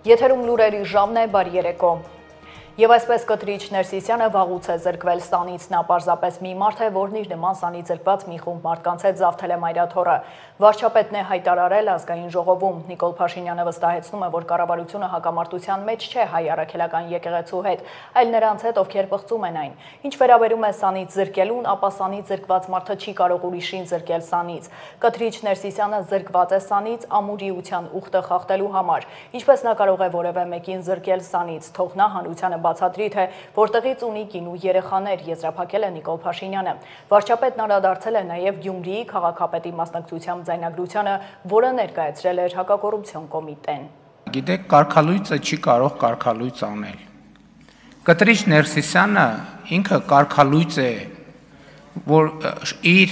Եթերում լուրերի ժամն է, բարի երեկո։ Եվ այսպես կտրիչ Ներսիսյանը վաղուց է զրկվել սանից, նա պարզապես մի մարդ է, որն իր նման սանի զրկված մի խումբ մարդկանց հետ զավթել է մայրաթոռը։ Վարչապետն է հայտարարել ազգային ժողովում։ Նիկոլ Փաշինյանը վստահեցնում է, որ կառավարությունը հակամարտության մեջ չէ հայ առաքելական եկեղեցու հետ, այլ նրանց հետ, ովքեր պղծում են այն։ Ինչ վերաբերում է սանից զրկելուն, ապա սանից զրկված մարդը չի կարող ուրիշին զրկել սանից։ Կտրիչ Ներսիսյանը զրկված է սանից ամուրիության ուխտը խախտելու համար։ Ինչպես նա կարող է որևէ մեկին զրկել սանից, թող նա հանրությանը բացատրի, թե որտեղից ունի կին ու երեխաներ, եզրափակել է Նիկոլ Փաշինյանը։ Վարչապետն անդրադարձել է նաև Գյումրիի քաղաքապետի մասնակցությամբ ձայնագրությանը, որը ներկայացրել էր հակակոռուպցիոն կոմիտեն։ Գիտեք, կարգալույծը չի կարող կարգալույծ անել։ Կտրիչ Ներսիսյանը ինքը կարգալույծ է, որ իր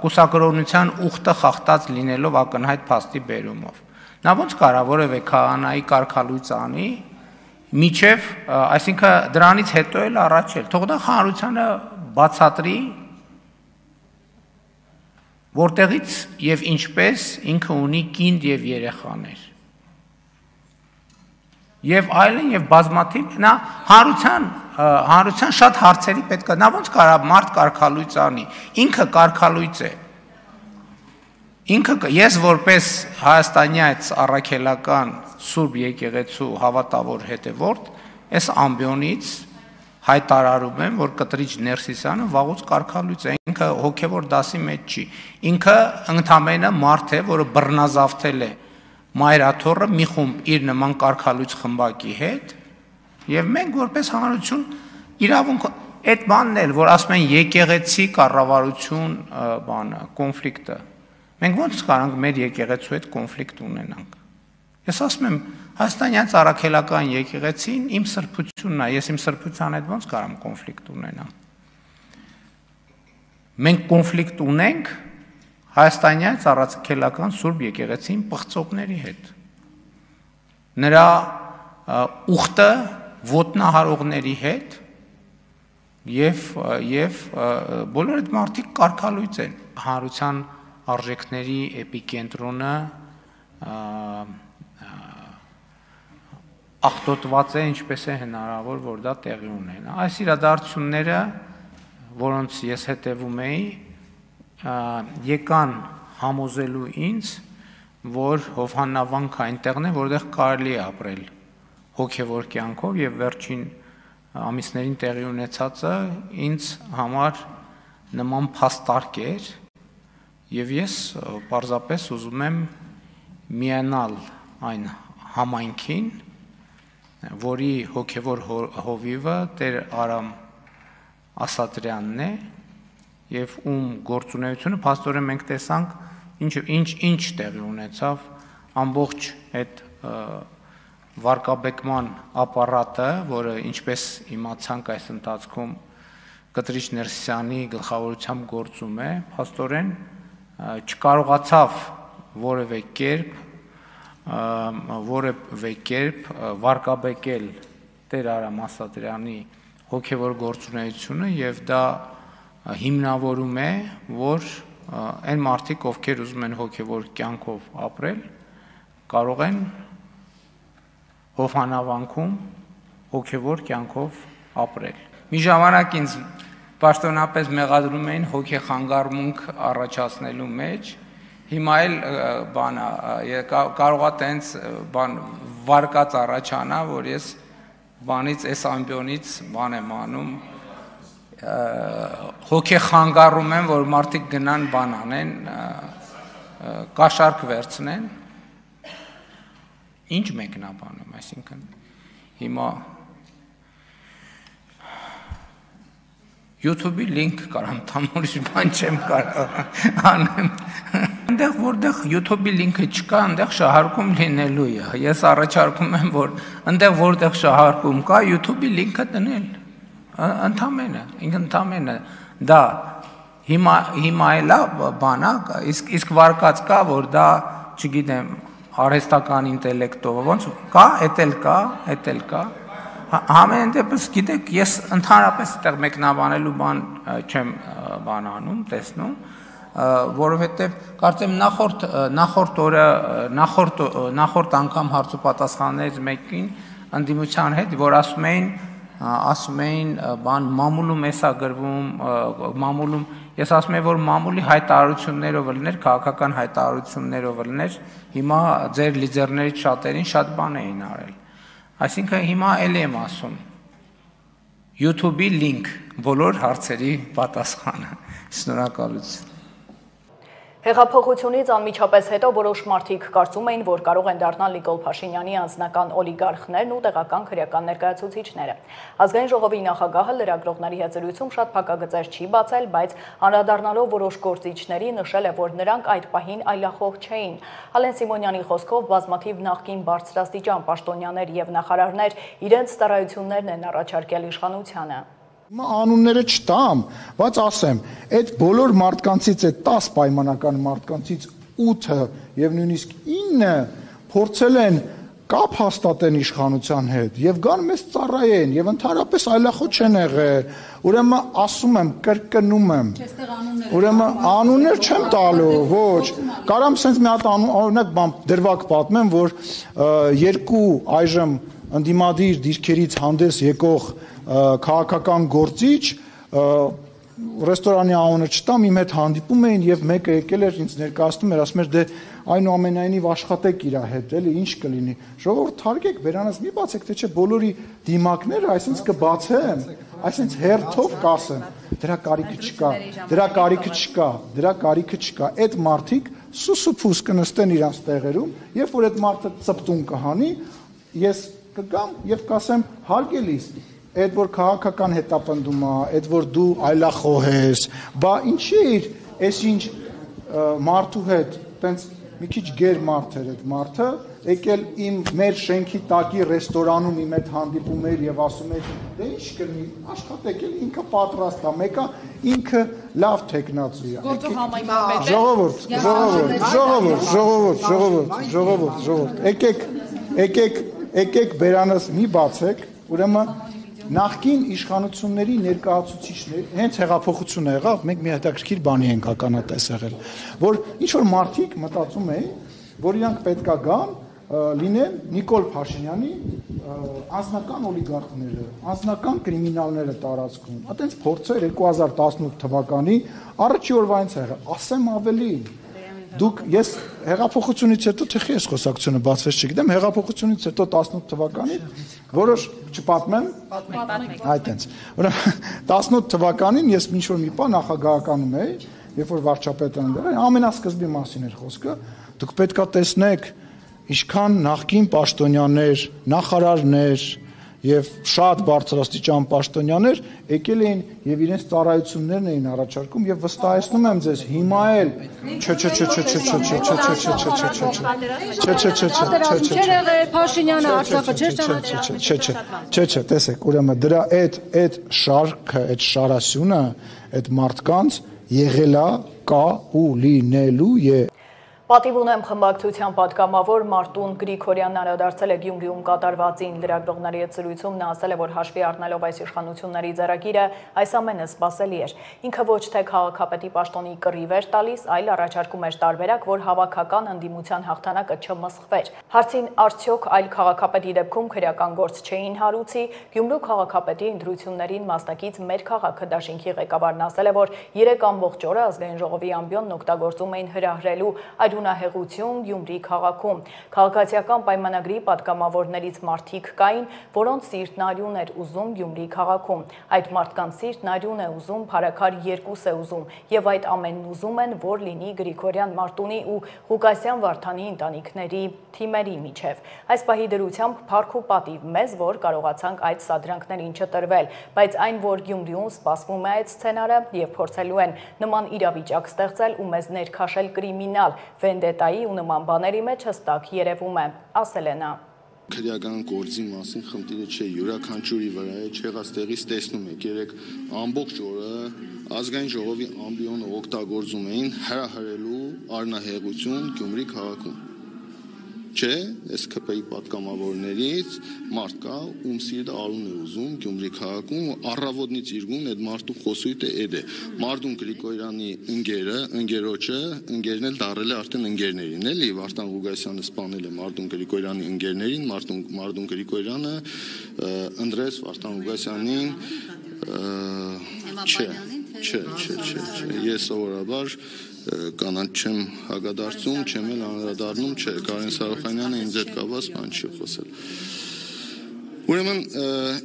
կուսակրոնության ուխտը խախտած լինելով ակնհայտ փաստի բերումով։ Նա ոնց կարող որևէ քահանայի կարգալույծ անի, միջև, այսինքն դրանից հետո էլ առաջ էլ, թող նա հանրությանը բացատրի, որտեղից եւ ինչպես ինքը ունի կինդ եւ երեխաներ։ Եվ այլն եւ բազմաթիվ նա հանրության շատ հարցերի պետք է, նա ոնց կարող մարդ կարգալույծ անի, ինքը կարգալույծ է։ Ինքը ես որպես հայաստանյաց առաքելական Սուրբ եկեղեցու հավատավոր հետևորդ, այս ամբիոնից հայտարարում եմ, որ Կտրիչ Ներսիսյանը վաղուց կարգալույծ է, ինքը հոգևոր դասի մեջ չի, ինքը ընդամենը մարդ է, որը բռնազավթել է մայրաթոռը մի խումբ իր նման կարգալույծ խմբակի հետ, եւ մենք որպես հանրություն իրավունք այդ բանն էլ, որ ասում են եկեղեցի կառավարություն բանը, կոնֆլիկտը, մենք ոնց կարանք մեր եկեղեցու հետ կոնֆլիկտ ունենանք։ Ես ասում եմ, հայաստանյաց առաքելական եկեղեցին իմ սրբությունն է, ես իմ սրբության հետ ոնց կարամ կոնֆլիկտ ունենամ։ Մենք կոնֆլիկտ ունենք հայաստանյաց առաքելական Սուրբ եկեղեցին պղծողների հետ։ Նրա ուխտը ոտնահարողների հետ եւ բոլոր այդ մարդիկ կարգալույծ են։ Հանրության արժեքների էպիկենտրոնը աղտոտված է, ինչպես է հնարավոր, որ դա տեղի ունենա։ Այս իրադարձությունները, որոնց ես հետևում էի, եկան համոզելու ինձ, որ Հովհաննավանքը այնտեղն է, որտեղ կարելի է ապրել հոգևոր կյանքով եւ վերջին ամիսներին տեղի ունեցածը ինձ համար նման փաստարկ էր եւ ես պարզապես ուզում եմ միանալ այն համայնքին, որի հոգևոր հովիվը Տեր Արամ Ասատրյանն է եւ ում գործունեությունը փաստորեն մենք տեսանք ինչ տեղի ունեցավ ամբողջ այդ վարկաբեկման ապարատը, որը ինչպես իմացանք այս ընթացքում Կտրիչ Ներսիսյանի գլխավորությամբ գործում է, փաստորեն չկարողացավ որևէ կերպ վարկաբեկել Տեր Արամ Ասատրյանի հոգևոր գործունեությունը եւ դա հիմնավորում է, որ այն մարդիկ, ովքեր ուզում են հոգևոր կյանքով ապրել, կարող են Հովհաննավանքում հոգևոր կյանքով ապրել։ Մի ժամանակ ինձ պաշտոնապես մեղադրում էին հոգեխանգարմունք առաջացնելու մեջ, հիմա էլ բանա կարող է տենց բան վարկած առաջանա, որ ես բանից այս ամբիոնից բան եմ անում, հոգեխանգարում եմ, որ մարդիկ գնան բան անեն, կաշառք վերցնեն, ինչ մեկնաբանում, այսինքն հիմա YouTube-ի link կարամ տամ, ուրիշ բան չեմ կարող անեմ։ Այնտեղ որտեղ YouTube-ի link-ը չկա, այնտեղ շահարկում լինելու է։ Ես առաջարկում եմ, որ այնտեղ որտեղ շահարկում կա, YouTube-ի link-ը դնել։ Ընդամենը դա հիմա էլա բանա, իսկ վարկած կա, որ դա, չգիտեմ, արհեստական ինտելեկտով, ոնց կա, էդ էլ կա։ Համեն դեպս գիտեք, ես ընդհանրապես այդտեղ մեկնաբանելու բան չեմ բան անում, տեսնում, որովհետև կարծեմ նախորդ անգամ հարց ու պատասխաններից մեկին ընդդիմության հետ, որ ասում էին, բան մամուլում էսա գրվում, մամուլում, ես ասում եմ, որ մամուլի հայտարարություններով լներ, քաղաքական հայտարարություններով լներ, հիմա ձեր լիդերներից շատերին շատ բան էին արել։ Այսինքն հիմա էլ եմ ասում, YouTube-ի link բոլոր հարցերի պատասխանը։ Շնորհակալություն։ Հեղափոխությունից անմիջապես հետո որոշ մարդիկ կարծում էին, որ կարող են դառնալ Նիկոլ Փաշինյանի անձնական օլիգարխներն ու տեղական քրեական ներկայացուցիչները։ Ազգային ժողովի նախագահը լրագրողների հետ զրույցում շատ փակագծեր չի բացել, բայց անդրադառնալով որոշ գործիչների նշել է, որ նրանք այդ պահին այլախոհ չէին։ Ալեն Սիմոնյանի խոսքով բազմաթիվ նախկին բարձրաստիճան պաշտոնյաներ եւ նախարարներ իրենց ծառայություններն են առաջարկել իշխանությանը։ Հիմա անունները չտամ, բայց ասեմ, այդ բոլոր մարդկանցից, այդ 10 պայմանական մարդկանցից 8-ը եւ նույնիսկ 9-ը փորձել են կապ հաստատեն իշխանության հետ եւ գան մեզ ծառայեն եւ ընդհանրապես այլախոհ չեն եղել։ Ուրեմն ասում եմ, կրկնում եմ։ Ուրեմն անուններ չեմ տալու, ոչ։ Կարամ sense մի հատ օրինակ բան դրվակ պատմեմ, որ երկու այժմ ընդդիմադիր դիրքերից հանդես եկող քաղաքական գործիչ ռեստորանի անունը չտամ իմ հետ հանդիպում էին եւ մեկը եկել էր ինձ ներկայացնում էր ասում էր դե այնուամենայնիվ աշխատեք իր հետ էլի ինչ կլինի ժողովուրդ թարգեք բերանից մի բացեք թե չէ բոլորի դիմակները այսինքն կբացեմ այսինքն հերթով կասեմ դրա կարիքը չկա այդ մարդիկ սուսուփուս կնստեն իրանց տեղերում երբ որ այդ մարդը ծպտուն կհանի ես կգամ եւ կասեմ հարգելիս այդ որ քաղաքական հետապնդում է, այդ որ դու այլախոհ ես, բա ինչի էր, այս ինչ մարդու հետ, տենց մի քիչ գեր մարդ էր այդ մարդը, եկել իմ մեր շենքի տակի ռեստորանում իմ հետ հանդիպում էր եւ ասում էր, դե ինչ կլինի, աշխատեք էլ ինքը պատրաստ է, մեկը ինքը լավ տեխնացու է։ Գործող համայնքի ժողովուրդ, եկեք բերանս մի բացեք, ուրեմն նախկին իշխանությունների ներկայացուցիչներ, հենց հեղափոխությունը եղավ, մենք մի հետաքրքիր բանի ենք ականատես եղել, որ ինչ որ մարդիկ մտածում էին, որ իրանք պետքա գան լինեն Նիկոլ Փաշինյանի անձնական օլիգարխները, անձնական կրիմինալները տարածքում։ Այդտենց փորձեր 2018 թվականի առաջի օրվանից եղել, ասեմ ավելի Դուք ես հեղափոխությունից հետո թեխի ես խոսակցությունը բացվեց չգիտեմ հեղափոխությունից հետո 18 թվականին որոշ չպատմեմ այդտենց ուրեմն 18 թվականին ես ինչ որ մի բան նախագահականում էի երբ որ վարչապետը ընդդեմ ամենասկզբի մասին էր խոսքը դուք պետքա տեսնեք ինչքան նախկին պաշտոնյաներ նախարարներ եւ շատ բարձրաստիճան պաշտոնյաներ եկել էին եւ իրենց ծառայություններն էին առաջարկում եւ վստահեցնում եմ ձեզ հիմա էլ Փաշինյանը Արցախը չէր ճանաչել տեսեք ուրեմն դրա այդ շարքը այդ շարասյունը այդ մարդկանց եղելա կա ու լինելու է Պատիվ ունեմ խմբակցության պատգամավոր Մարտուն Գրիգորյանն անդրադարձել է Գյումրիում կատարվածին լրագրողների հետ զրույցում նա ասել է որ հաշվի առնելով այս իշխանությունների ձեռագիրը այս ամենը սպասելի էր ինքը ոչ թե քաղաքապետի պաշտոնի կռիվ էր տալիս այլ առաջարկում էր տարբերակ որ հավաքական ընդդիմության հաղթանակը չմսխվեր հարցին արդյոք այլ քաղաքապետի դեպքում քրեական գործ չէին հարուցի Գյումրու քաղաքապետի ընտրություններին մասնակից մեր քաղաքը դաշինքի ղեկավարն ասել է որ 3 ամբողջ օրը ազգային ժողովի ամբիոնն օգտագործում էին հրահրելու Արյունահեղություն Գյումրի քաղաքում քաղաքացիական պայմանագրի պատգամավորներից մարդիկ կային, որոնց սիրտն արյուն էր ուզում Գյումրի քաղաքում։ Այդ մարդկանց սիրտն արյուն է ուզում, փարաքար երկուս է ուզում, եւ այդ ամենն ուզում են, որ լինի Գրիգորյան Մարտունի ու Ղուկասյան Վարդանի ընտանիքների թիմերի միջև։ Այս պահի դրությամբ փառք ու պատիվ մեզ, որ կարողացանք այդ սադրանքներին չտրվել, բայց այն, որ Գյումրիում սպասվում է այդ սցենարը եւ փորձելու են նման իրավիճակ ստեղծել ու մեզ ներքաշել կրիմինալ վենդետայի ու նման բաների մեջ հստակ երևում է, ասել է նա։ Քրեական գործի մասին խնդիրը չէ, յուրաքանչյուրի վրա է, չեղած տեղից տեսնում եք, երեք ամբողջ օրը ազգային ժողովի ամբիոնը օգտագործում էին հրահրելու արնահեղություն Գյումրի քաղաքում։ Չէ, այս ԿՊ-ի պատգամավորներից մարդ կա, ում սիրտը արուն է ուզում Գյումրի քաղաքում, առավոտից իրգուն այդ մարդու խոսույթը այդ է։ Մարդուն Գրիգորյանի ընկերոջը, ընկերն էլ դարել է արդեն ընկերներին, էլի Վարդան Ղուգասյանը սպանել է Մարդուն Գրիգորյանի ընկերներին, Մարդուն Գրիգորյանը ընտրեց Վարդան Ղուգասյանին, չէ, ես սովորաբար կանանց չեմ հագադարձում, չեմ էլ անդրադառնում, չէ, Կարեն Սարոխանյանը ինձ հետ կապված բան չի խոսել։ Ուրեմն,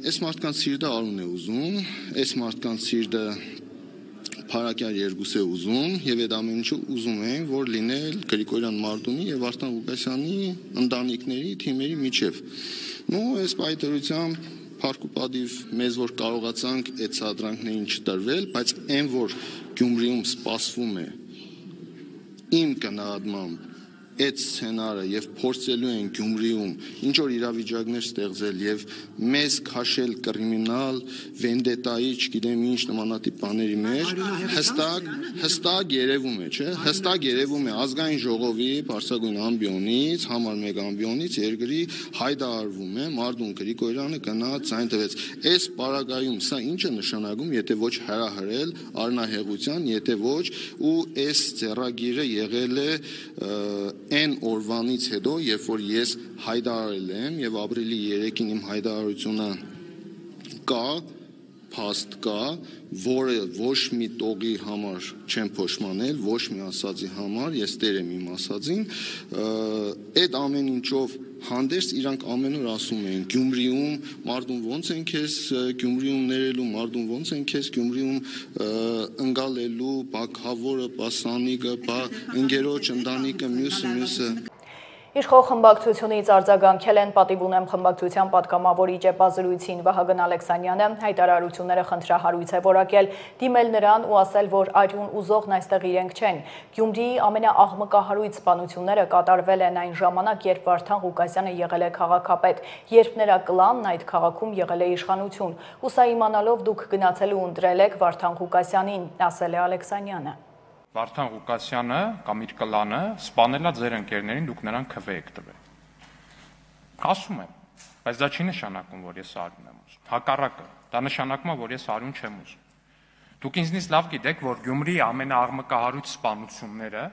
այս մարդկանց սիրտը արուն է ուզում, այս մարդկանց սիրտը փարակյալ երկուս է ուզում, եւ այդ ամեն ինչը ուզում են, որ լինել Գրիգորյան Մարտունի եւ Վարդան Ղուգասյանի ընտանիքների թիմերի միջև։ Այս պայթերությամբ փառք ու պատիվ մեզ որ կարողացանք այդ սադրանքներին չտրվել, բայց այն որ Գյումրիում սպասվում է իմ կնահատմամբ այդ սցենարը եւ փորձելու են Գյումրիում ինչ որ իրավիճակներ ստեղծել եւ մեզ քաշել կրիմինալ վենդետայի, չգիտեմ ինչ նմանատիպ բաների մեջ, հստակ երևում է, չէ՞, հստակ երևում է ազգային ժողովի բարձրագույն ամբիոնից, համար 1 ամբիոնից երկրի հայտարարվում է Մարդուն Գրիգորյանը գնաց ցայն տվեց։ Այս պարագայում սա ինչ է նշանակում, եթե ոչ հրահրել արնահեղության, եթե ոչ ու այս ծերագիրը եղել է այն օրվանից հետո, երբ որ ես հայտարարել եմ եւ ապրիլի 3-ին իմ հայտարարությունը կա, փաստ կա, որը ոչ մի տողի համար չեմ փոշմանել, ոչ մի ասածի համար, ես տեր եմ իմ ասածին, այդ ամեն ինչով հանդերձ իրանք ամեն օր ասում են Գյումրիում Մարդուն ոնց են քեզ Գյումրիում ներելու, Մարդուն ոնց են քեզ Գյումրիում ընկալելու, բա քավորը, բա սանիկը, բա ընկերոջ ընտանիքը, մյուսը Իշխող խմբակցությունից արձագանքել են պատիվ ունեմ խմբակցության պատգամավորի ճեպազրույցին Վահագն Ալեքսանյանը հայտարարությունները խնդրահարույց է որակել, դիմել նրան ու ասել, որ արյուն ուզողն այստեղ իրենք չեն։ Գյումրիի ամենաաղմկահարույց սպանությունները կատարվել են այն ժամանակ, երբ Վարդան Ղուգասյանը եղել է քաղաքապետ, երբ նրա կլանն այդ քաղաքում եղել է իշխանություն։ Ու սա իմանալով դուք գնացել ու ընտրել եք Վարդան Ղուգասյանին, ասել է Ալեքսանյանը։ Վարդան Ղուգասյանը կամ իր կլանը սպանելա ձեր ընկերներին, դուք նրան քվե եք տվել։ Ասում եմ, բայց դա չի նշանակում, որ ես արյուն եմ ուզում։ Հակառակը, դա նշանակում է, որ ես արյուն չեմ ուզում։ Դուք ինձնից լավ գիտեք, որ Գյումրիի ամենաաղմկահարույց սպանությունները,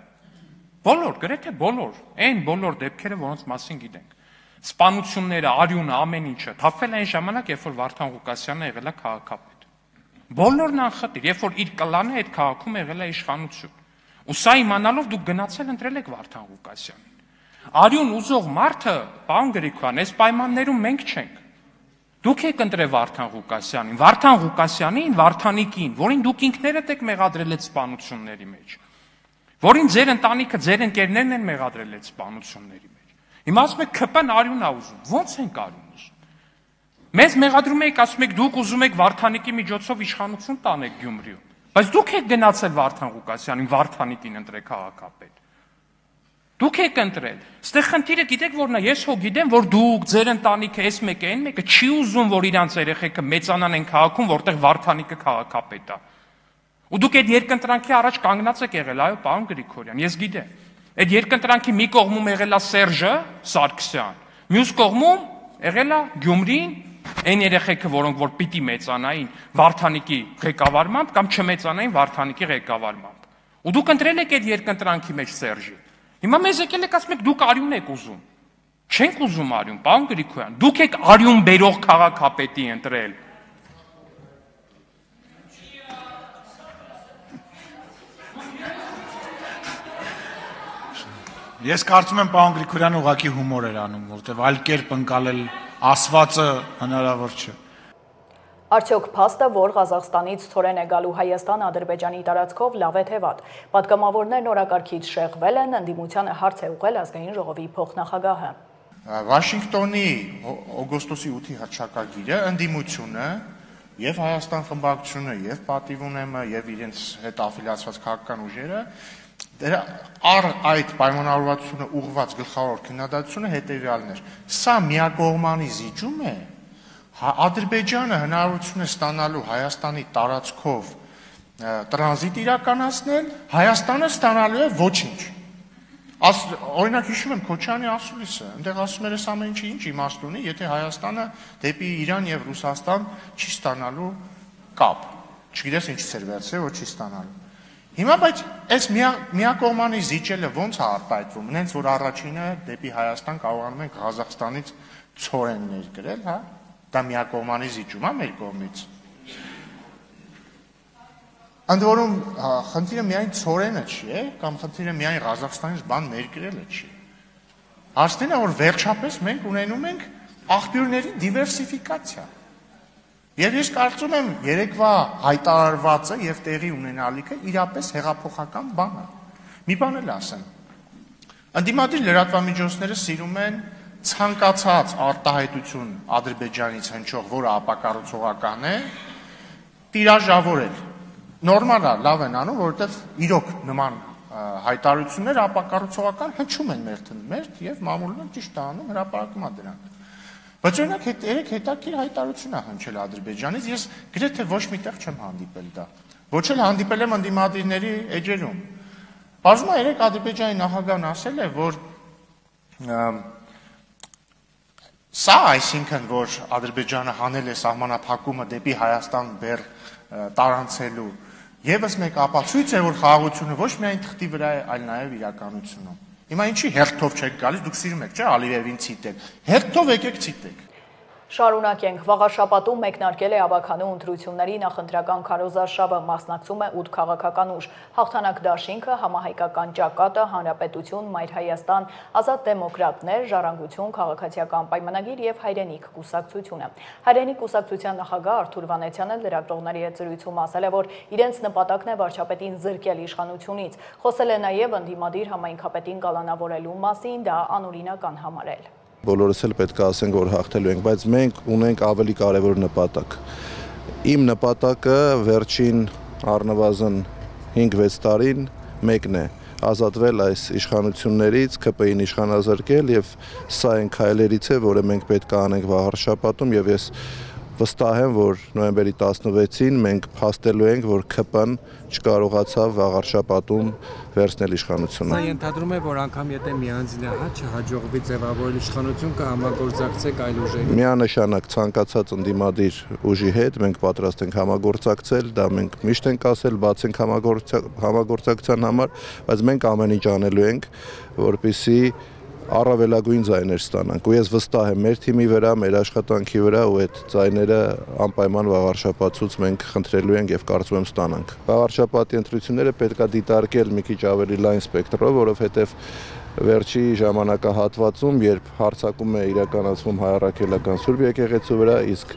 բոլոր, գրեթե բոլոր, այն բոլոր դեպքերը, որոնց մասին գիտենք, սպանությունները, արյունը, ամեն ինչը, թափվել այն ժամանակ, երբ որ Վարդան Ղուգասյանը եղել է քաղաքապետ։ Բոլորն անխտիր, երբ որ իր կլանը այդ քաղաքում եղել է իշխանություն։ Ու սա իմանալով դուք գնացել ընտրել եք Վարդան Ղուգասյանին։ Արյուն ուզող մարդը, պարոն Գրիգորյան, այս պայմաններում մենք չենք։ Դուք եք ընտրել Վարդան Ղուգասյանին, Վարդան Ղուգասյանին, Վարդանիկին, որին դուք ինքներդ եք մեղադրել այդ սպանությունների մեջ, որին ձեր ընտանիքը, ձեր ընկերներն են մեղադրել այդ սպանությունների մեջ։ Հիմա ասում եք ԿՊ-ն արյուն է ուզում։ Ո՞նց ենք արյուն ուզում։ Մեզ մեղադրում եք, ասում եք դուք ուզում եք Վարդանիկի միջոցով իշխանություն տանեք Գյումրիում, բայց դուք եք գնացել Վարդան Ղուգասյանին, Վարդանիկին ընտրել քաղաքապետ։ Դուք եք ընտրել։ Ստեղ խնդիրը գիտեք որն է, ես հո գիտեմ, որ դուք, ձեր ընտանիքը, այս մեկը, այն մեկը չի ուզում, որ իրանց երեխեքը մեծանան են քաղաքում, որտեղ Վարդանիկը քաղաքապետ է։ Ու դուք այդ երկընտրանքի առաջ կանգնած եք եղել, այո, պարոն Գրիգորյան, ես գիտեմ։ Այդ երկընտրանքի մի կողմում եղել է Սերժը Սարգսյան, մյուս կողմում եղել է Գյումրին, այն երեխեքը, որոնք որ պիտի մեծանային Վարդանիկի ղեկավարմամբ կամ չմեծանային Վարդանիկի ղեկավարմամբ։ Ու դուք ընտրել եք այդ երկընտրանքի մեջ Սերժի։ Հիմա մեզ եկել եք ասում եք դուք արյուն եք ուզում։ Չենք ուզում արյուն, պարոն Գրիգորյան, դուք եք արյուն բերող քաղաքապետի ընտրել։ Ես կարծում եմ պարոն Գրիգորյանը ուղղակի հումոր էր անում, որտեղ այլ կերպ ընկալել ասվածը հնարավոր չէ։ Արդյոք փաստը, որ Ղազախստանից ցորեն է գալու Հայաստան Ադրբեջանի տարածքով լավ է թե վատ։ Պատգամավորներն օրակարգից շեղվել են, ընդդիմությանը հարց է ուղղել ազգային ժողովի փոխնախագահը։ Վաշինգտոնի օգոստոսի 8-ի հռչակագիրը ընդդիմությունը եւ Հայաստան խմբակցությունը եւ պատիվ ունեմը եւ իրենց հետ աֆիլիացված քաղաքական ուժերը այդ պայմանավորվածությունը ուղղված գլխավոր քննադատությունը հետեւյալն էր. Սա միակողմանի զիջում է Ադրբեջանը հնարավորություն է ստանալու Հայաստանի տարածքով տրանզիտ իրականացնել, Հայաստանը ստանալու է ոչինչ։ Օրինակ հիշում եմ Քոչյանի ասուլիսը, այնտեղ ասում էր, այս ամեն ինչը ինչ իմաստ ունի, եթե Հայաստանը դեպի Իրան եւ Ռուսաստան չի ստանալու կապ։ Չգիտես ինչից էր վերցրել, որ չի ստանալու։ Հիմա բայց այս միակողմանի զիջելը ո՞նց է արտահայտվում։ Նենց որ առաջինը դեպի Հայաստան կարողանում ենք Ղազախստանից ցորեն ներկրել, հա։ Դա միակողմանի զիջում է մեր կողմից։ Ընդ որում խնդիրը միայն ցորենը չի, կամ խնդիրը միայն Ղազախստանից բան ներկրելը չի։ Հարցն է, որ վերջապես մենք ունենում ենք աղբյուրների դիվերսիֆիկացիա։ Եվ ես կարծում եմ երեկվա հայտարարվածը եւ տեղի ունենալիքը իրապես հեղափոխական բան է։ Մի բան էլ ասեմ։ Ընդդիմադիր լրատվամիջոցները սիրում են ցանկացած արտահայտություն Ադրբեջանից հնչող, որը ապակառուցողական է, տիրաժավորել։ Նորմալ է, լավ են անում, որովհետև իրոք նման հայտարարությունները ապակառուցողական հնչում են մերթ եւ մամուլն ճիշտ է անում, հրապարակում է դրանք։ Բայց օրինակ երեք հետաքրքիր հայտարարություն է հնչել Ադրբեջանից, ես գրեթե ոչ միտեղ չեմ հանդիպել դա։ Ոչ էլ հանդիպել եմ ընդդիմադիրների էջերում։ Բազմա երեք Ադրբեջանի նախագահն ասել է, որ սա այսինքն, որ Ադրբեջանը հանել է սահմանափակումը դեպի Հայաստան բեռ տարանցելու, եւս մեկ ապացույց է, որ խաղաղությունը ոչ միայն թղթի վրա է, այլ նաեւ իրականությունում։ Հիմա ինչի հերթով չեք գալիս, դուք սիրում եք, չէ՞, Ալիևին ցիտեք։ Հերթով եկեք ցիտեք։ Շարունակենք, վաղաշաբաթում մեկնարկել է ավականու ընտրությունների նախընտրական քարոզարշավը, մասնակցում է 8 քաղաքական ուժ, հաղթանակ դաշինքը, համահայկական ճակատը, Հանրապետություն, Մայր Հայաստան, Ազատ դեմոկրատներ, Ժառանգություն, Քաղաքացիական պայմանագիր եւ Հայրենիք կուսակցությունը։ Հայրենիք կուսակցության նախագահ Արթուր Վանեցյանը լրագրողների հետ զրույցում ասել է, որ իրենց նպատակն է վարչապետին զրկել իշխանությունից, խոսել է նաեւ ընդդիմադիր համայնքապետին կալանավորելու մասին, դա անօրինական համարել։ Բոլորս էլ պետք է ասենք, որ հաղթելու ենք, բայց մենք ունենք ավելի կարևոր նպատակ։ Իմ նպատակը վերջին առնվազն 5-6 տարին մեկն է՝ ազատվել այս իշխանություններից, ԿՊ-ին իշխանազրկել, եւ սա այն քայլերից է, որը մենք պետք է անենք վաղ շաբաթում, եւ ես վստահ եմ, որ նոյեմբերի 16-ին մենք փաստելու ենք, որ ԿՊ-ն չկարողացավ վաղ շաբաթում վերցնել իշխանությունը։ Սա ենթադրում է, որ անգամ եթե միանձնահա չհաջողվի ձևավորել իշխանություն, կհամագործակցեք այլ ուժերի։ Միանշանակ ցանկացած ընդդիմադիր ուժի հետ մենք պատրաստ ենք համագործակցել, դա մենք միշտ ենք ասել, բաց ենք համագործակցության համար, բայց մենք ամեն ինչ անելու ենք, որպեսզի առավելագույն ձայներ ստանանք, ու ես վստահ եմ մեր թիմի վրա, մեր աշխատանքի վրա, ու այդ ձայները անպայման վաղարշաբաթից մենք խնդրելու ենք եւ կարծում եմ ստանանք։ Վաղարշաբաթի ընտրությունները պետք է դիտարկել մի քիչ ավելի լայն սպեկտրով, որովհետեւ վերջի ժամանակահատվածում, երբ հարձակում է իրականացվում հայ առաքելական Սուրբ եկեղեցու վրա, իսկ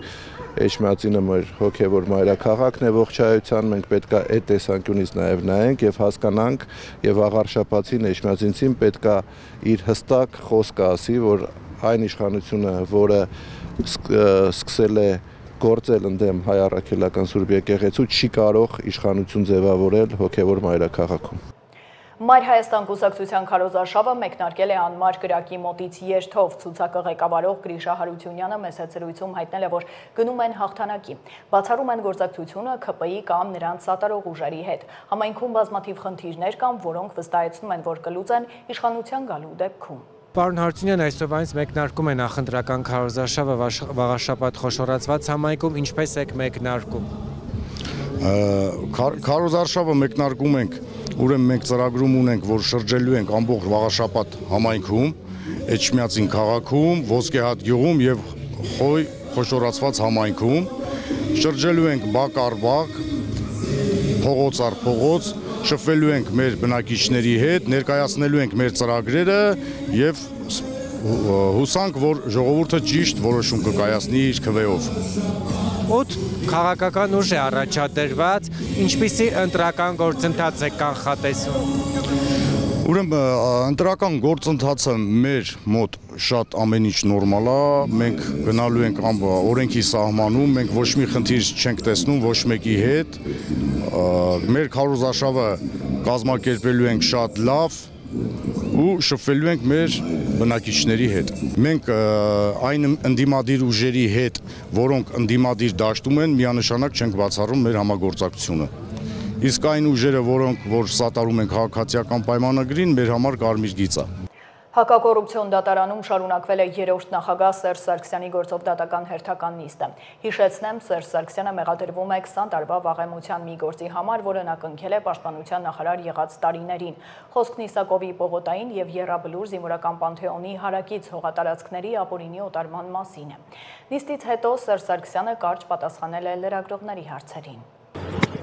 Էջմիածինը մեր հոգևոր մայրաքաղաքն է ողջայության, մենք պետք է այդ տեսանկյունից նաև նայենք եւ հասկանանք եւ աղարշապացին Էջմիածինցին պետք է իր հստակ խոսքը ասի, որ այն իշխանությունը, որը սկսել է գործել ընդդեմ հայ առաքելական Սուրբ եկեղեցու, չի կարող իշխանություն ձևավորել հոգևոր մայրաքաղաքում։ Մայր Հայաստան կուսակցության քարոզարշավը մեկնարկել է անմար կրակի մոտից երթով, ցուցակը ղեկավարող Գրիշա Հարությունյանը մեծ զրույցում հայտնել է, որ գնում են հաղթանակի, բացառում են գործակցությունը ԿՊ-ի կամ նրանց սատարող ուժերի հետ։ Համայնքում բազմաթիվ խնդիրներ կան, որոնք վստահեցնում են, որ կլուծեն իշխանության գալու դեպքում։ Պարոն Հարությունյան, այսօրվանից մեկնարկում է նախընտրական քարոզարշավը վաղաշաբաթ խոշորացված համայնքում, ինչպես եք մեկնարկում։ Քարոզարշավը մեկնարկում ենք, ուրեմն մենք ծրագրում ունենք, որ շրջելու ենք ամբողջ վաղաշաբաթ համայնքում, Էջմիածին քաղաքում, Ոսկեհատ գյուղում եւ Խոյ խոշորացված համայնքում, շրջելու ենք բակ առ բակ, փողոց առ փողոց, շփվելու ենք մեր բնակիչների հետ, ներկայացնելու ենք մեր ծրագրերը եւ հուսանք, որ ժողովուրդը ճիշտ որոշում կկայացնի իր քվեով։ 8 քաղաքական ուժ է առաջադրված, ինչպիսի ընտրական գործընթաց է կանխատեսում։ Ուրեմն ընտրական գործընթացը մեր մոտ շատ ամեն ինչ նորմալ է, մենք գնալու ենք օրենքի սահմանում, մենք ոչ մի խնդիր չենք տեսնում ոչ մեկի հետ, մեր քարոզարշավը կազմակերպելու ենք շատ լավ ու շփվելու ենք մեր բնակիչների հետ։ Մենք այն ընդդիմադիր ուժերի հետ, որոնք ընդդիմադիր դաշտում են, միանշանակ չենք բացառում մեր համագործակցությունը։ Իսկ այն ուժերը, որոնք որ սատարում են քաղաքացիական պայմանագրին, մեր համար կարմիր գիծ է։ Հակակոռուպցիոն դատարանում շարունակվել է երրորդ նախագահ Սերժ Սարգսյանի գործով դատական հերթական նիստը։ Հիշեցնեմ, Սերժ Սարգսյանը մեղադրվում է 20 տարվա վաղեմության մի գործի համար, որը նա կնքել է պաշտպանության նախարար եղած տարիներին։ Խոսքն Իսակովի պողոտային եւ Եռաբլուր զինվորական պանթեոնի հարակից հողատարածքների ապօրինի օտարման մասին է։ Նիստից հետո Սերժ Սարգսյանը կարճ պատասխանել է լրագրողների հարցերին։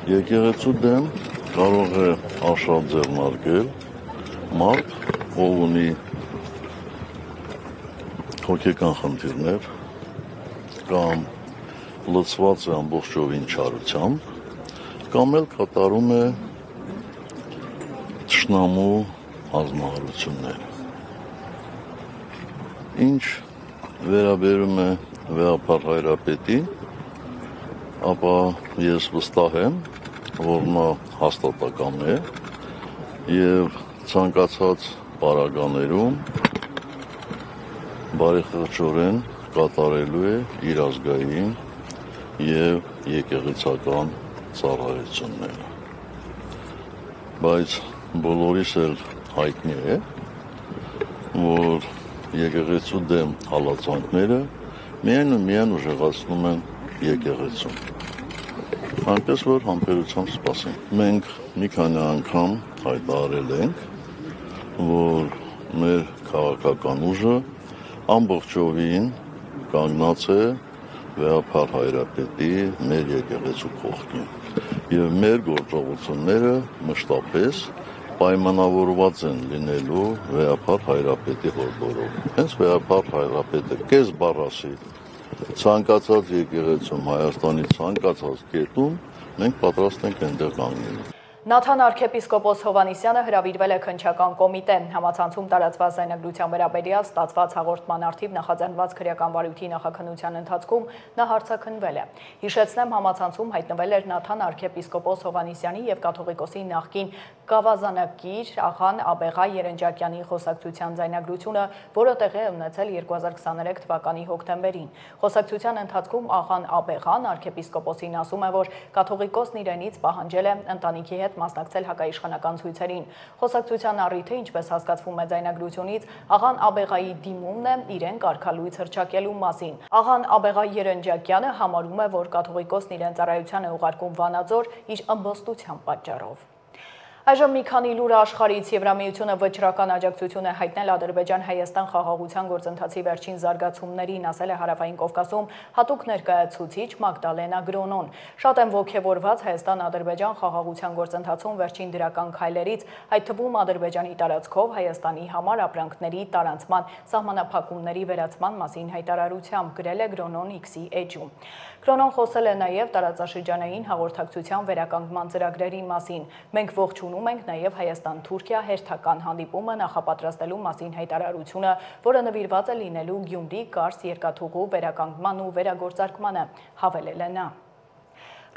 Եկեղեցու դեմ կարող է աշխատ ձեռնարկել մարդ, ով ունի հոգեկան խնդիրներ կամ լծված է ամբողջովին չարությամբ կամ էլ կատարում է թշնամու հանձնարարություններ։ Ինչ վերաբերում է Վեհապար Հայրապետին, ապա ես վստահ եմ, որ նա հաստատակամ է եւ ցանկացած պարագաներում բարեխղճորեն կատարելու է իր ազգային եւ եկեղեցական ծառայությունները։ Բայց բոլորիս էլ հայտնի է, որ եկեղեցու դեմ հալածանքները միայն ուժեղացնում են եկեղեցուն։ Այնպես որ համբերությամբ սպասենք։ Մենք մի քանի անգամ հայտարարել ենք, որ մեր քաղաքական ուժը ամբողջովին կանգնած է Վեհապար Հայրապետի մեր եկեղեցու կողքին եւ մեր գործողությունները մշտապես պայմանավորված են լինելու Վեհապար Հայրապետի հորդորով։ Հենց Վեհապար Հայրապետը կես բառ ասի ցանկացած եկեղեցում Հայաստանի ցանկացած կետում մենք պատրաստ ենք այնտեղ կանգնելու։ Նաթան arczepiskopos Հովանիսյանը հրավիրվել է քննչական կոմիտե, համացանցում տարածված զայնագրության վերաբերյալ ստացված հաղորդման առթիվ նախաձեռնված քրեական վարույթի նախաքննության ընթացքում նա հարցաքննվել է։ Հիշեցնեմ, համացանցում հայտնվել էր Նաթան arczepiskopos Հովանիսյանի եւ կաթողիկոսի նախկին գավազանակիր Աղան Աբեղա Երնջակյանի խոսակցության զայնագրությունը, որը տեղի է ունեցել 2023 թվականի հոկտեմբերին։ Խոսակցության ընթացքում Աղան Աբեղան arczepiskoposին ասում է, որ կաթողիկոսն իրենից պահանջել է ընտանիքի հետ մասնակցել հակաիշխանական ցույցերին։ Խոսակցության առիթը, ինչպես հասկացվում է զայնագրությունից, Աղան Աբեղայի դիմումն է իրեն կարգալույց հռչակելու մասին։ Աղան Աբեղա Երնջակյանը համարում է, որ կաթողիկոսն իրեն ծառայության է ուղարկում Վանաձոր իր ըմբոստության պատճառով։ Այժմ մի քանի լուր աշխարհից Եվրամիությունը վճռական աջակցություն է հայտնել Ադրբեջան-Հայաստան խաղաղության գործընթացի վերջին զարգացումներին, ասել է Հարավային Կովկասում հատուկ ներկայացուցիչ Մագդալենա Գրոնոն։ Շատ են ողջևորված Հայաստան-Ադրբեջան խաղաղության գործընթացում վերջին դրական քայլերից, այդ թվում Ադրբեջանի տարածքով Հայաստանի համար ապրանքների տարանցման սահմանափակումների վերացման մասին հայտարարությամբ, գրել է Գրոնոն X-ի էջում։ Գրոնոն խոսել է նաև տարածաշրջանային հաղորդակցության վերականգնման ծրագրերի մասին։ Մենք ողջունում ենք նաև Հայաստան-Թուրքիա հերթական հանդիպումը նախապատրաստելու մասին հայտարարությունը, որը նվիրված է լինելու Գյումրի-Կարս երկաթուղու վերականգնման ու վերագործարկմանը, հավելել է նա։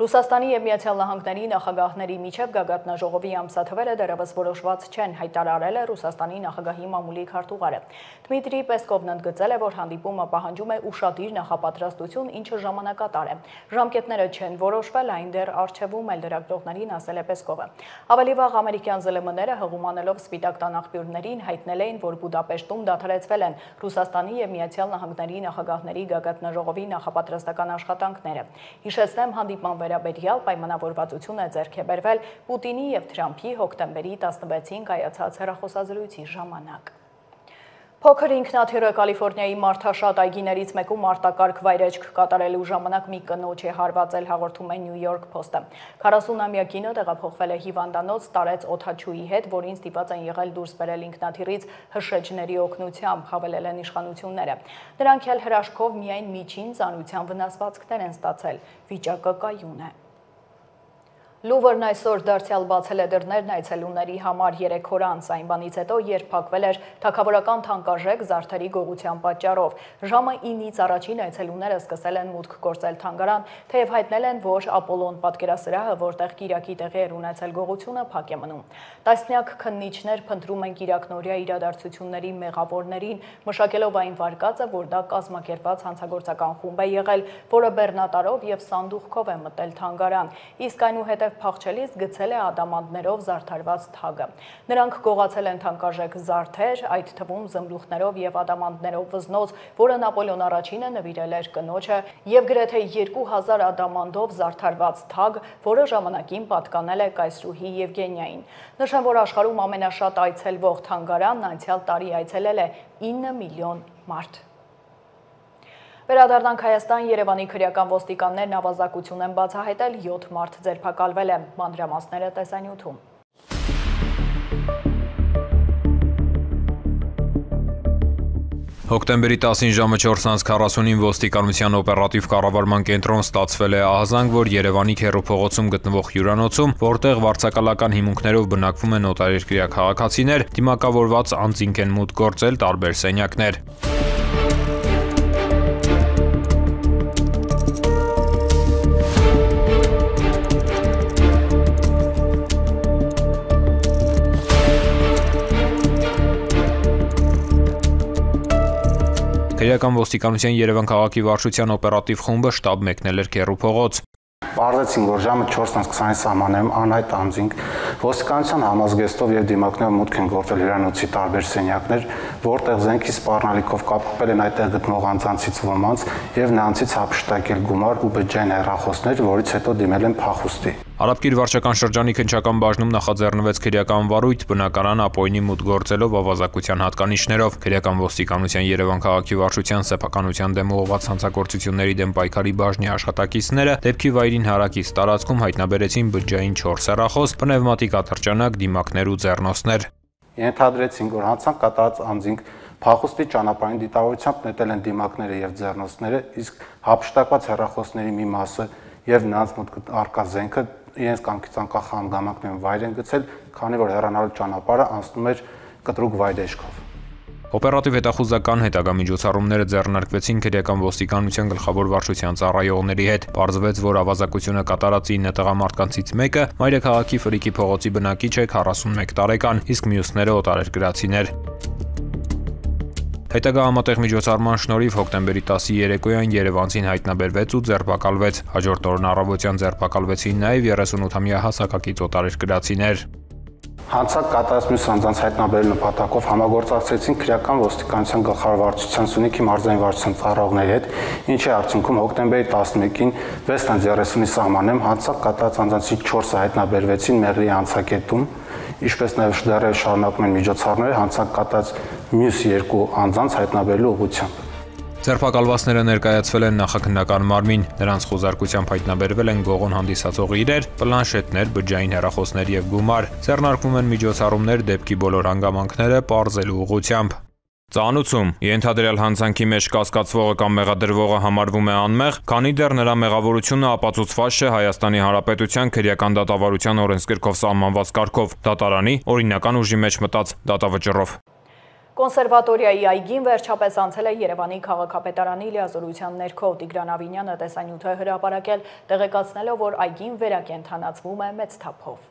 Ռուսաստանի եւ Միացյալ Նահանգների նախագահների միջև գագաթնաժողովի ամսաթվերը դեռևս որոշված չեն, հայտարարել է Ռուսաստանի նախագահի մամուլի քարտուղարը։ Դմիտրի Պեսկովն ընդգծել է, որ հանդիպումը պահանջում է ուշադիր նախապատրաստություն, ինչը ժամանակատար է։ Ժամկետները չեն որոշվել, այն դեռ առջևում է, լրագրողներին ասել է Պեսկովը։ Ավելի վաղ ամերիկյան ԶԼՄ-ները հղումանելով Սպիտակ տան աղբյուրներին հայտնել էին, որ Բուդապեշտում դադարեցվել են Ռուսաստանի եւ Միացյալ Նահանգների նախագահների գագաթնաժողովի նախապատրաստական աշխատանքները։ Հիշեցնեմ, հանդիպման վերաբերյալ պայմանավորվածություն է ձեռք է բերվել Պուտինի եւ Թրամփի հոկտեմբերի 16-ին կայացած հեռախոսազրույցի ժամանակ։ Փոքր ինքնաթիռը Կալիֆոռնիայի մարդաշատ այգիներից մեկում արտակարգ վայրեջք կատարելու ժամանակ մի կնոջ է հարվածել, հաղորդում է New York Post-ը։ 40-ամյա կինը տեղափոխվել է հիվանդանոց, տարեց օդաչուի հետ, որին ստիպված են եղել դուրս բերել ինքնաթիռից հրշեջների օգնությամբ, հավելել են իշխանությունները։ Նրանք էլ հրաշքով միայն միջին ծանրության վնասվածքներ են ստացել, վիճակը կայուն է։ Լուվրն այսօր դարձյալ բացել է դռներն այցելուների համար 3 օր անց, այն բանից հետո, երբ փակվել էր թագավորական թանկարժեք զարդերի գողության պատճառով։ Ժամը 9-ից առաջին այցելուները սկսել են մուտք գործել թանգարան, թեև հայտնել են, որ Ապոլոն պատկերասրահը, որտեղ կիրակի տեղի էր ունեցել գողությունը, փակ է մնում։ Տասնյակ քննիչներ փնտրում են կիրակնօրյա իրադարձությունների մեղավորներին, մշակելով այն վարկածը, որ դա կազմակերպված հանցագործական խումբ է եղել, որը բեռնատարով եւ սանդուղքով է մտել թանգարան, իսկ այնուհետև որովհետև փախչելիս գցել է ադամանդներով զարդարված թագը։ Նրանք գողացել են թանկարժեք զարդեր, այդ թվում զմրուխտներով եւ ադամանդներով վզնոց, որը Նապոլեոն առաջինը նվիրել էր կնոջը, եւ գրեթե 2000 ադամանդով զարդարված թագ, որը ժամանակին պատկանել է կայսրուհի Եվգենիային։ Նշեմ, որ աշխարհում ամենաշատ այցելվող թանգարանն անցյալ տարի այցելել է 9 միլիոն մարդ։ Վերադառնանք Հայաստան, Երևանի քրեական ոստիկաններն ավազակություն են բացահայտել, 7 մարդ ձերբակալվել է, մանրամասները տեսանյութում։ Հոկտեմբերի 10-ին ժամը 4:40-ին ոստիկանության օպերատիվ կառավարման կենտրոն ստացվել է ահազանգ, որ Երևանի Քեռու փողոցում գտնվող հյուրանոցում, որտեղ վարձակալական հիմունքներով բնակվում են օտարերկրյա քաղաքացիներ, դիմակավորված անձինք են մուտք գործել տարբեր սենյակներ։ Քրեական ոստիկանության Երևան քաղաքի վարչության օպերատիվ խումբը շտաբ մեկնել էր Քեռու փողոց։ Պարզեցին, որ ժամը 4:20-ի սահմաններում անհայտ անձինք ոստիկանության համազգեստով եւ դիմակներով մուտք են գործել հյուրանոցի տարբեր սենյակներ, որտեղ զենքի սպառնալիքով կապկպել են այդտեղ գտնվող անձանցից ոմանց եւ նրանցից հափշտակել գումար ու բջջային հեռախոսներ, որից հետո դիմել են փախուստի։ Արաբկիր վարչական շրջանի քննչական բաժնում նախաձեռնվեց քրեական վարույթ բնակարան ապօրինի մուտք գործելով ավազակության հատկանիշներով։ Քրեական ոստիկանության Երևան քաղաքի վարչության սեփականության դեմ ուղղված հանցագործությունների դեմ պայքարի բաժնի աշխատակիցները դեպքի վայրին հարակից տարածքում հայտնաբերեցին բջջային 4 հեռախոս, պնևմատիկ ատրճանակ, դիմակներ ու ձեռնոցներ։ Ենթադրեցին, որ հանցանք կատարած անձինք փախուստի ճանապարհին դիտավորությամբ նետել են դիմակները եւ ձեռնոցները, իսկ հափշտակված հեռախոսների մի մասը եւ նրանց մոտ արկա զենքը իրենց կամքից անկախ հանգամանքներում վայր են գցել, քանի որ հեռանալու ճանապարհը անցնում էր կտրուկ վայրեջքով։ Օպերատիվ հետախուզական հետագա միջոցառումները ձեռնարկվեցին քրեական ոստիկանության գլխավոր վարչության ծառայողների հետ։ Պարզվեց, որ ավազակությունը կատարած 9 տղամարդկանցից մեկը Մայրաքաղաքի Ֆրիկի փողոցի բնակիչ է 41 տարեկան, իսկ մյուսները օտարերկրացիներ։ Հետագա համատեղ միջոցառման շնորհիվ հոկտեմբերի 10-ի երեկոյան երևանցին հայտնաբերվեց ու ձերբակալվեց։ Հաջորդ օրն առավոտյան ձերբակալվեցին նաև 38-ամյա հասակակից օտարերկրացիներ։ Հանցակ կատարած մյուս անձանց հայտնաբերելու նպատակով համագործակցեցին քրեական ոստիկանության գլխավոր վարչության Սյունիքի մարզային վարչության ծառայողների հետ, ինչի արդյունքում հոկտեմբերի 11-ին 6:30-ի սահմաններում հանցակ կատարած անձանցից 4-ը հայտնաբերվեցին Մեղրի անցակետում, ինչպես նաև դեռևս շարունակում են միջոցառումները հանցակ կատարած մյուս 2 անձանց հայտնաբերելու ուղղությամբ։ Ձերբակալվածները ներկայացվել են նախաքննական մարմին, նրանց խոզարկությամբ հայտնաբերվել են գողոն հանդիսացող իրեր, պլանշետներ, բջջային հեռախոսներ եւ գումար։ Ձեռնարկվում են միջոցառումներ դեպքի բոլոր հանգամանքները պարզելու ուղղությամբ։ Ծանուցում ենթադրյալ հանցանքի մեջ կասկածվողը կամ մեղադրվողը համարվում է անմեղ, քանի դեռ նրա մեղավորությունը ապացուցված չէ Հայաստանի Հանրապետության քրեական դատավարության օրենսգրքով սահմանված կարգով, դատարանի օրինական ուժի մեջ մտած դատավճռով։ Կոնսերվատորիայի այգին վերջապես անցել է Երևանի քաղաքապետարանի լիազորության ներքո։ Տիգրան Ավինյանը տեսանյութ է հրապարակել, տեղեկացնելով, որ այգին վերակենդանացվում է մեծ թափով։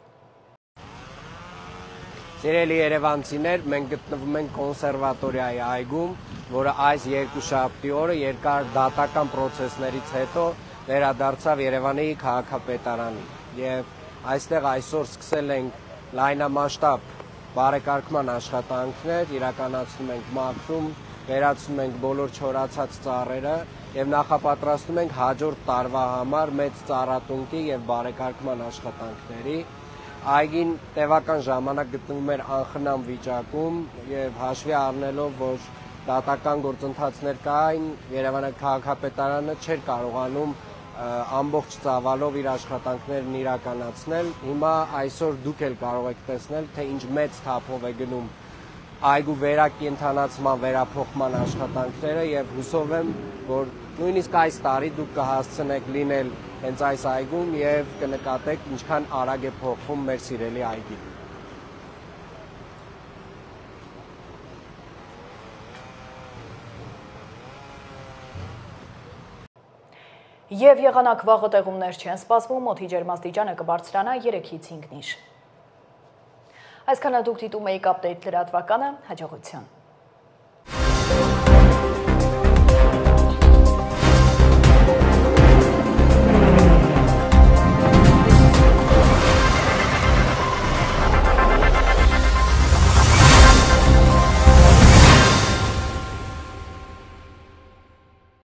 Սիրելի երևանցիներ, մենք գտնվում ենք կոնսերվատորիայի այգում, որը այս երկուշաբթի օրը երկար դատական պրոցեսներից հետո վերադարձավ Երևանի քաղաքապետարանի։ Եվ այստեղ այսօր սկսել ենք լայնամասշտաբ բարեկարգման աշխատանքներ, իրականացնում ենք մաքրում, վերացնում ենք բոլոր չորացած ծառերը եւ նախապատրաստում ենք հաջորդ տարվա համար մեծ ծառատունկի եւ բարեկարգման աշխատանքների։ Այգին տևական ժամանակ գտնվում էր անխնամ վիճակում եւ հաշվի առնելով, որ դատական գործընթացներ կային, Երևանի քաղաքապետարանը չէր կարողանում ամբողջ ծավալով իր աշխատանքներն իրականացնել։ Հիմա այսօր դուք էլ կարող եք տեսնել, թե ինչ մեծ թափով է գնում այգու վերակենդանացման, վերափոխման աշխատանքները եւ հուսով եմ, որ նույնիսկ այս տարի դուք կհասցնեք լինել հենց այս այգում եւ կնկատեք ինչքան արագ է փոխվում մեր սիրելի այգին։ Եվ եղանակ վաղը տեղումներ չեն սպասվում, օդի ջերմաստիճանը կբարձրանա 3-ից 5 նիշ։ Այսքանը դուք դիտում էիք Update լրատվականը, հաջողություն։